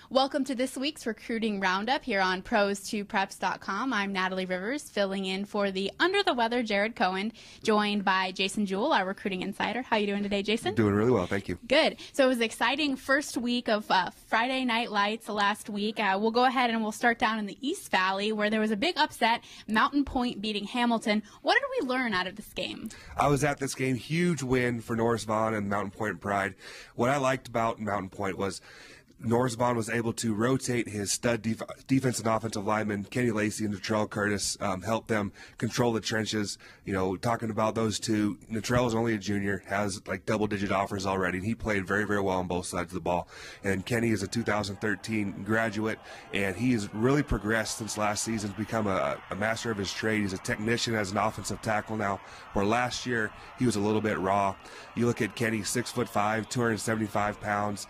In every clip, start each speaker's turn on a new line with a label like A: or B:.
A: Welcome to this week's Recruiting Roundup here on pros2preps.com. I'm Natalie Rivers, filling in for the under the weather Jared Cohen, joined by Jason Jewell, our recruiting insider. How you doing today, Jason?
B: Doing really well, thank you.
A: Good. So it was an exciting first week of Friday Night Lights last week. We'll go ahead and we'll start down in the East Valley, where there was a big upset, Mountain Point beating Hamilton. What did we learn out of this game?
B: I was at this game. Huge win for Norris Vaughn and Mountain Point Pride. What I liked about Mountain Point was Norris Vaughn was able to rotate his stud defense and offensive linemen, Kenny Lacey and Natrell Curtis, help them control the trenches. You know, talking about those two, Natrell is only a junior, has like double-digit offers already, and he played very, very well on both sides of the ball. And Kenny is a 2013 graduate, and he has really progressed since last season, become a master of his trade. He's a technician as an offensive tackle now, where last year he was a little bit raw. You look at Kenny, 6'5", 275 pounds,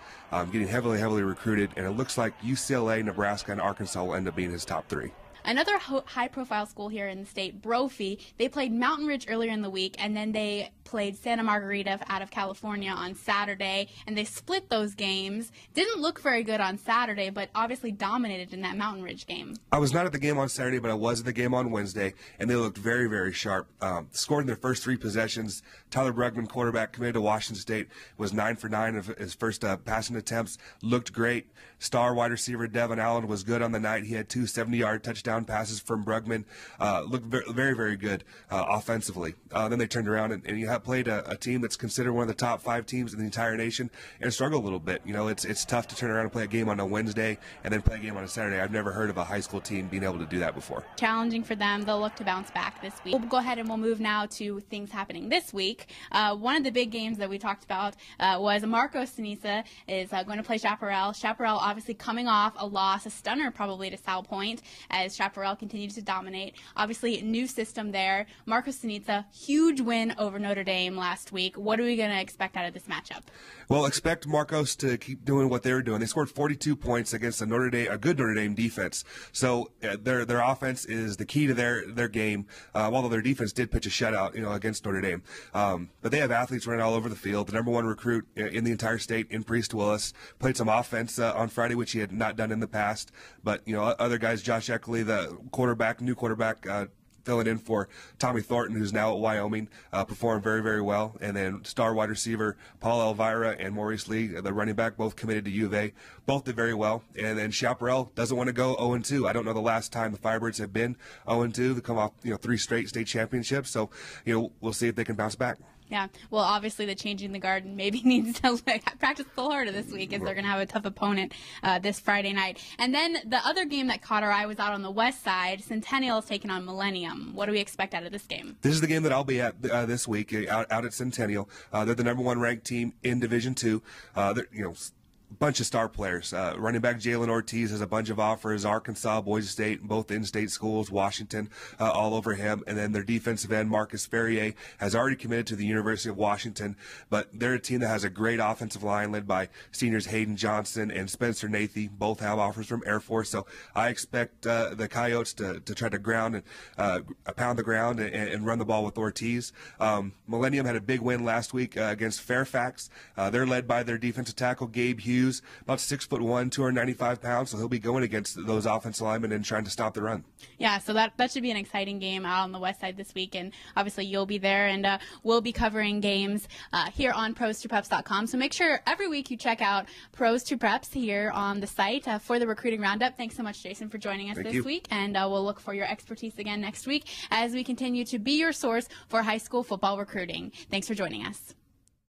B: getting heavily recruited, and it looks like UCLA, Nebraska, and Arkansas will end up being his top three.
A: Another high-profile school here in the state, Brophy, they played Mountain Ridge earlier in the week, and then they played Santa Margarita out of California on Saturday, and they split those games. Didn't look very good on Saturday, but obviously dominated in that Mountain Ridge game.
B: I was not at the game on Saturday, but I was at the game on Wednesday, and they looked very, very sharp. Scored in their first three possessions. Tyler Brugman, quarterback, committed to Washington State, was 9 for 9 of his first passing attempts. Looked great. Star wide receiver Devin Allen was good on the night. He had two 70-yard touchdown passes from Brugman. Looked very, very good offensively. Then they turned around and you have played a team that's considered one of the top 5 teams in the entire nation and struggled a little bit. You know, it's tough to turn around and play a game on a Wednesday and then play a game on a Saturday. I've never heard of a high school team being able to do that before.
A: Challenging for them. They'll look to bounce back this week. We'll go ahead and we'll move now to things happening this week. One of the big games that we talked about was Marco Sinisa is going to play Chaparral. Chaparral obviously coming off a loss, a stunner probably to Sal Point, as Chaparral continues to dominate. Obviously, new system there. Marco Sinisa, huge win over Notre Dame last week. What are we going to expect out of this matchup?
B: Well, expect Marcos to keep doing what they were doing. They scored 42 points against a good Notre Dame defense. So their offense is the key to their game. Although their defense did pitch a shutout, against Notre Dame. But they have athletes running all over the field. The number 1 recruit in the entire state, in Priest Willis, played some offense on Friday, which he had not done in the past. But other guys, Josh Eckley, the new quarterback, filling in for Tommy Thornton, who's now at Wyoming, performed very, very well. And then star wide receiver Paul Elvira and Maurice Lee, the running back, both committed to U of A, both did very well. And then Chaparral doesn't want to go 0-2. I don't know the last time the Firebirds have been 0-2. They come off 3 straight state championships. So we'll see if they can bounce back.
A: Yeah, well, obviously the changing the guard maybe needs to practice a little harder this week, as they're going to have a tough opponent this Friday night. And then the other game that caught our eye was out on the west side. Centennial is taking on Millennium. What do we expect out of this game?
B: This is the game that I'll be at this week out at Centennial. They're the number 1 ranked team in Division II. Bunch of star players. Running back Jalen Ortiz has a bunch of offers. Arkansas, Boise State, both in-state schools, Washington, all over him. And then their defensive end, Marcus Ferrier, has already committed to the University of Washington. But they're a team that has a great offensive line led by seniors Hayden Johnson and Spencer Nathy. Both have offers from Air Force. So I expect the Coyotes to try to ground and pound the ground and run the ball with Ortiz. Millennium had a big win last week against Fairfax. They're led by their defensive tackle, Gabe Hughes, about 6'1", 295 pounds, so he'll be going against those offensive linemen and trying to stop the run.
A: Yeah, so that should be an exciting game out on the west side this week, and obviously you'll be there, and we'll be covering games here on pros2preps.com. So make sure every week you check out Pros2Preps here on the site for the Recruiting Roundup. Thanks so much, Jason, for joining us this week, and we'll look for your expertise again next week as we continue to be your source for high school football recruiting. Thanks for joining us.